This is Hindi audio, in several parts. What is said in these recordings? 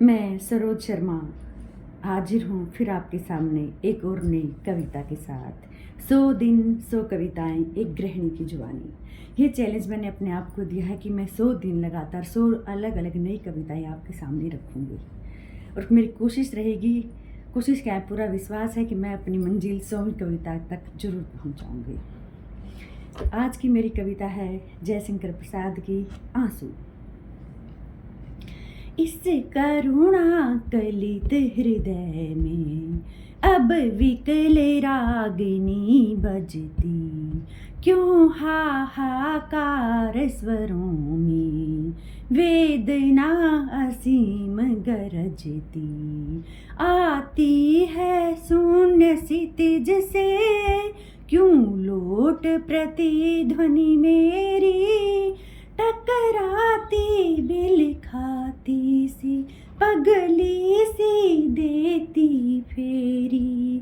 मैं सरोज शर्मा हाजिर हूँ फिर आपके सामने एक और नई कविता के साथ। 100 दिन 100 कविताएं एक गृहिणी की जुबानी। ये चैलेंज मैंने अपने आप को दिया है कि मैं 100 दिन लगातार 100 अलग अलग नई कविताएं आपके सामने रखूँगी और मेरी कोशिश रहेगी, कोशिश क्या है, पूरा विश्वास है कि मैं अपनी मंजिल 100वीं कविता तक जरूर पहुँचाऊँगी। तो आज की मेरी कविता है जयशंकर प्रसाद की आंसू। इस करुणा कलित हृदय में अब विकल रागिनी बजती, क्यों हाहाकार स्वरों में वेदना असीम गरजती। आती है शून्य क्षितिज से क्यों लोट प्रतिध्वनि मेरी, टकराती बिल खाती सी पगली सी देती फेरी,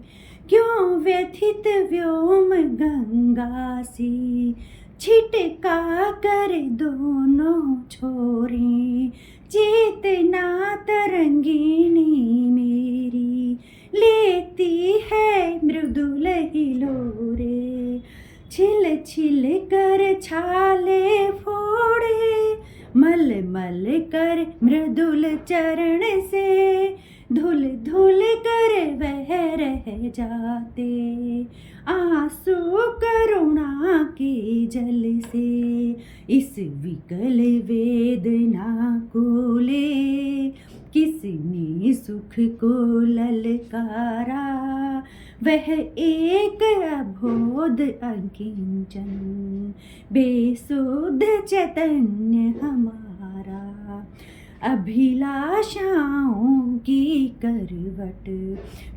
क्यों व्यथित व्योम गंगा सी छिटका कर दोनों छोरे। चेतना तरंगिनी मेरी लेती है मृदुल हिलोरे, छिल छिल कर छाले फोड़े, मल मल कर मृदुल चरण से धुल धुल कर वह रह जाते। आंसू करुणा के जल से इस विकल वेदना को ले, किसने सुख को ललकारा वह एक अबोध अकिंचन, बेसुध चैतन्य हमारा। अभिलाषाओं की करवट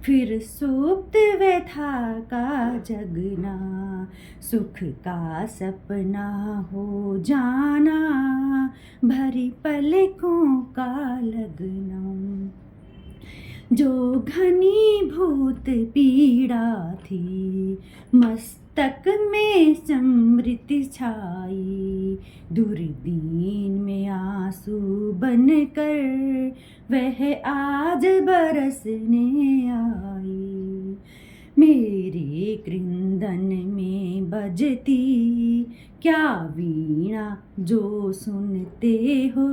फिर सुप्त व्यथा का जगना, सुख का सपना हो जाना भरी पलकों का लगना। जो घनीभूत पीड़ा थी मस्तक में समृति छाई, दुर्दीन में आंसू बनकर वह आज बरसने आई। मेरे कृंदन में बजती क्या वीणा जो सुनते हो,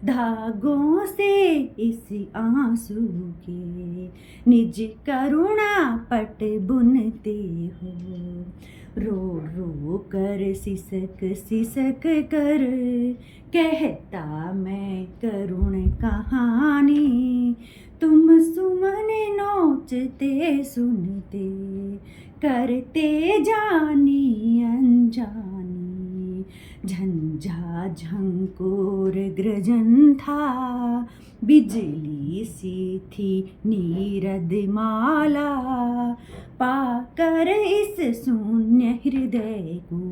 धागों से इस आंसू के निज करुणा पट बुनते हो। रो रो कर सिसक सिसक कर कहता मैं करुण कहानी, तुम सुमन नोचते सुनते करते जानी अनजानी। झंझा झंकोर गृजन था बिजली सी थी नीरद माला, पाकर इस शून्य हृदय को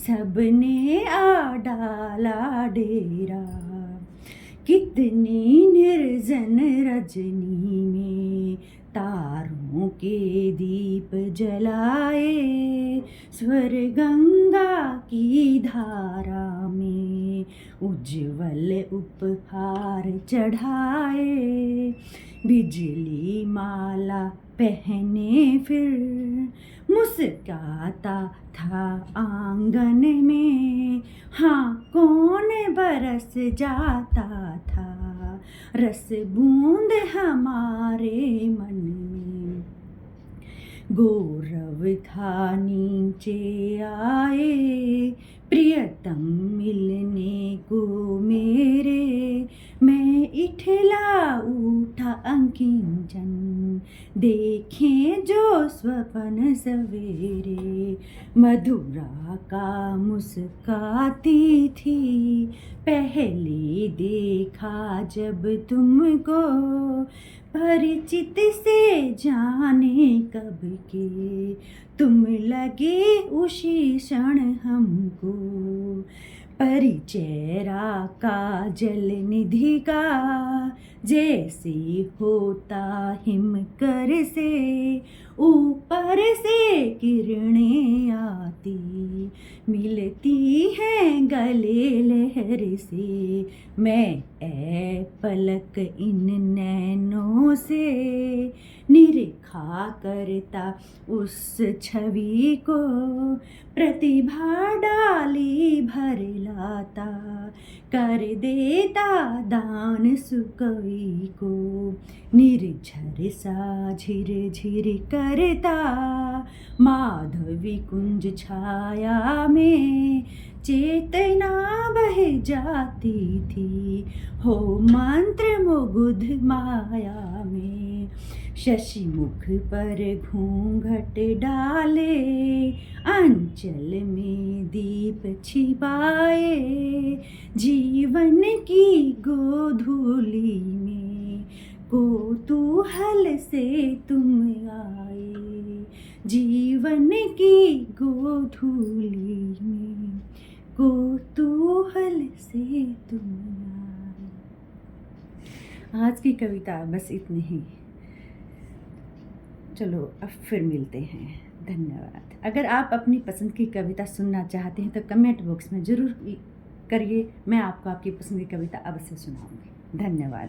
सबने आ डाला डेरा। कितनी निर्जन रजनी में तारों के दीप जलाए, स्वर गंगा की धारा में उज्जवल उपहार चढ़ाए। बिजली माला पहने फिर मुस्काता था आंगन में, हाँ कौन बरस जाता था रस बूंद हमारे मन में। गौरव था नीचे आए प्रियतम मिलने को मेरे, मैं इठला उठा अंकिंचन देखें जो स्वप्न सवेरे। मधुरा का मुस्काती थी पहले देखा जब तुमको, परिचित से जाने कब के तुम लगे उसी क्षण हमको। परिचेरा का जल निधि का जैसे होता हिम कर से ऊपर से किरणें आती मिलती हैं गले लहर से। मैं ए पलक इन नैनों से निरखा करता उस छवि को प्रतिभा डाली भर लाता कर देता दान सुकवि को निर्झर सा झिर झिर करता माधवी कुंज छाया में चेतना बह जाती थी हो मंत्र मुग्ध माया में। शशि मुख पर घूंघट डाले अंचल में दीप छिपाए जीवन की गोधूली में कौतूहल से तुम आए जीवन की गोधूली में कौतूहल से तुम आए। आज की कविता बस इतनी ही। चलो अब फिर मिलते हैं। धन्यवाद। अगर आप अपनी पसंद की कविता सुनना चाहते हैं तो कमेंट बॉक्स में ज़रूर करिए, मैं आपको आपकी पसंद की कविता अवश्य सुनाऊंगी। धन्यवाद।